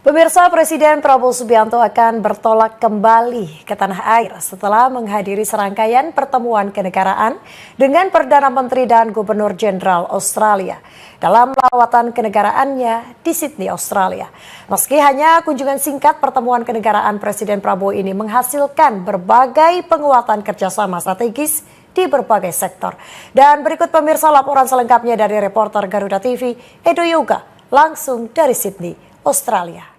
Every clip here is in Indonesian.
Pemirsa, Presiden Prabowo Subianto akan bertolak kembali ke tanah air setelah menghadiri serangkaian pertemuan kenegaraan dengan Perdana Menteri dan Gubernur Jenderal Australia dalam lawatan kenegaraannya di Sydney, Australia. Meski hanya kunjungan singkat, pertemuan kenegaraan Presiden Prabowo ini menghasilkan berbagai penguatan kerjasama strategis di berbagai sektor. Dan berikut pemirsa laporan selengkapnya dari reporter Garuda TV, Edo Yoga, langsung dari Sydney, Australia.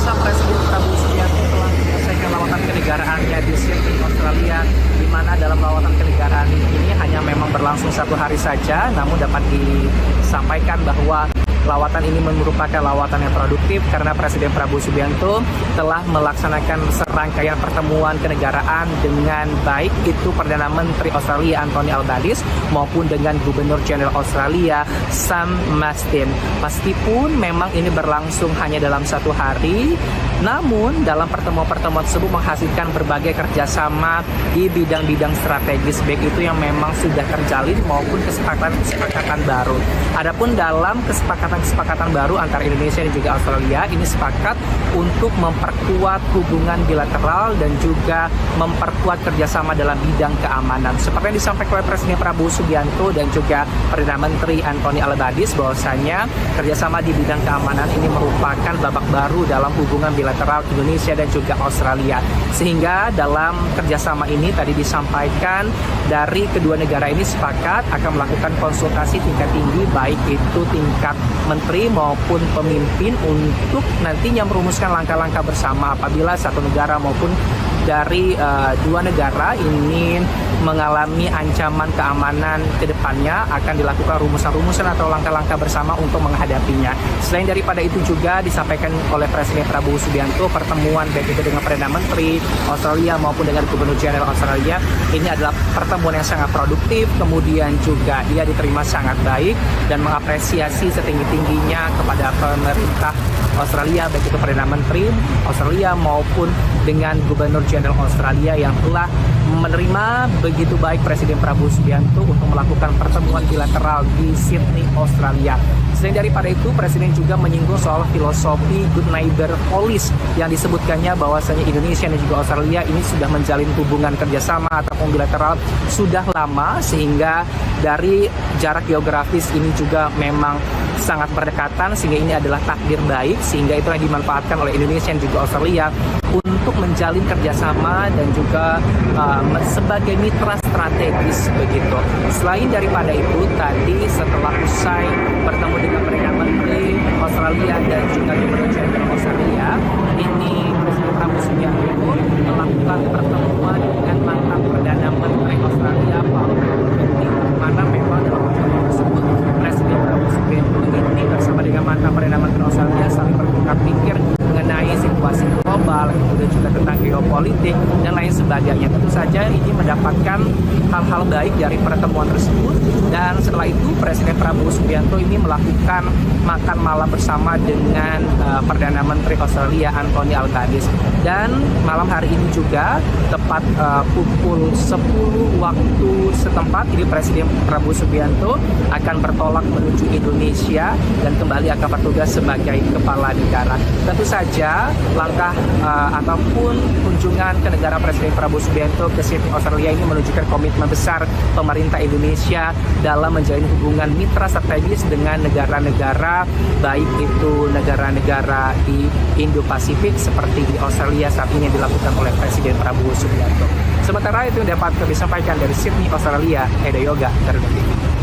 Presiden Prabowo Subianto telah menyelesaikan lawatan kenegaraannya di Sydney, Australia, di mana dalam lawatan kenegaraan ini hanya memang berlangsung 1 hari saja, namun dapat disampaikan bahwa lawatan ini merupakan lawatan yang produktif karena Presiden Prabowo Subianto telah melaksanakan serangkaian pertemuan kenegaraan dengan baik itu Perdana Menteri Australia Anthony Albanese maupun dengan Gubernur Jenderal Australia Sam Mastin. Meskipun memang ini berlangsung hanya dalam 1 hari, namun dalam pertemuan-pertemuan tersebut menghasilkan berbagai kerjasama di bidang-bidang strategis, baik itu yang memang sudah terjalin maupun kesepakatan baru. Adapun dalam kesepakatan baru antara Indonesia dan juga Australia ini sepakat untuk memperkuat hubungan bilateral dan juga memperkuat kerjasama dalam bidang keamanan. Seperti yang disampaikan oleh Presiden Prabowo Subianto dan juga Perdana Menteri Anthony Albanese, bahwasanya kerjasama di bidang keamanan ini merupakan babak baru dalam hubungan bilateral Indonesia dan juga Australia. Sehingga dalam kerjasama ini tadi disampaikan dari kedua negara ini sepakat akan melakukan konsultasi tingkat tinggi, baik itu tingkat menteri maupun pemimpin, untuk nantinya merumuskan langkah-langkah bersama apabila satu negara maupun dari dua negara ini mengalami ancaman keamanan ke depannya, akan dilakukan rumusan-rumusan atau langkah-langkah bersama untuk menghadapinya. Selain daripada itu juga disampaikan oleh Presiden Prabowo Subianto, pertemuan baik itu dengan Perdana Menteri Australia maupun dengan Gubernur Jenderal Australia ini adalah pertemuan yang sangat produktif, kemudian juga ia diterima sangat baik dan mengapresiasi setinggi-tingginya kepada pemerintah Australia, baik itu Perdana Menteri Australia maupun dengan Gubernur Jenderal Australia yang telah menerima begitu baik Presiden Prabowo Subianto untuk melakukan pertemuan bilateral di Sydney, Australia. Selain daripada itu, Presiden juga menyinggung soal filosofi Good Neighbor Policy yang disebutkannya bahwasanya Indonesia dan juga Australia ini sudah menjalin hubungan kerjasama ataupun bilateral sudah lama, sehingga dari jarak geografis ini juga memang sangat berdekatan, sehingga ini adalah takdir baik, sehingga itu yang dimanfaatkan oleh Indonesia dan juga Australia untuk menjalin kerjasama dan juga sebagai mitra strategis begitu. Selain daripada itu, tadi setelah usai bertemu dengan Perdana Menteri Australia dan juga Gubernur Jenderal Australia, ini Presiden Prabowo Subianto melakukan pertemuan dengan mantan Perdana Menteri Australia Paul Keating, mana memang dalam pertemuan tersebut Presiden Prabowo Subianto ini bersama dengan mantan Perdana Menteri Australia saling bertukar pikir mengenai situasi global, kemudian juga tentang geopolitik dan lain sebagainya. Tentu saja ini mendapatkan hal-hal baik dari pertemuan tersebut, dan setelah itu Presiden Prabowo Subianto ini melakukan makan malam bersama dengan Perdana Menteri Australia Anthony Albanese. Dan malam hari ini juga tepat pukul 10 waktu setempat ini Presiden Prabowo Subianto akan bertolak menuju Indonesia dan kembali akan bertugas sebagai kepala negara. Tentu saja langkah ataupun kunjungan ke negara Presiden Prabowo Subianto ke Sydney, Australia ini menunjukkan komitmen besar pemerintah Indonesia dalam menjalin hubungan mitra strategis dengan negara-negara, baik itu negara-negara di Indo-Pasifik seperti di Australia saat ini yang dilakukan oleh Presiden Prabowo Subianto. Sementara itu dapat kami sampaikan dari Sydney, Australia, Edo Yoga, Garuda TV.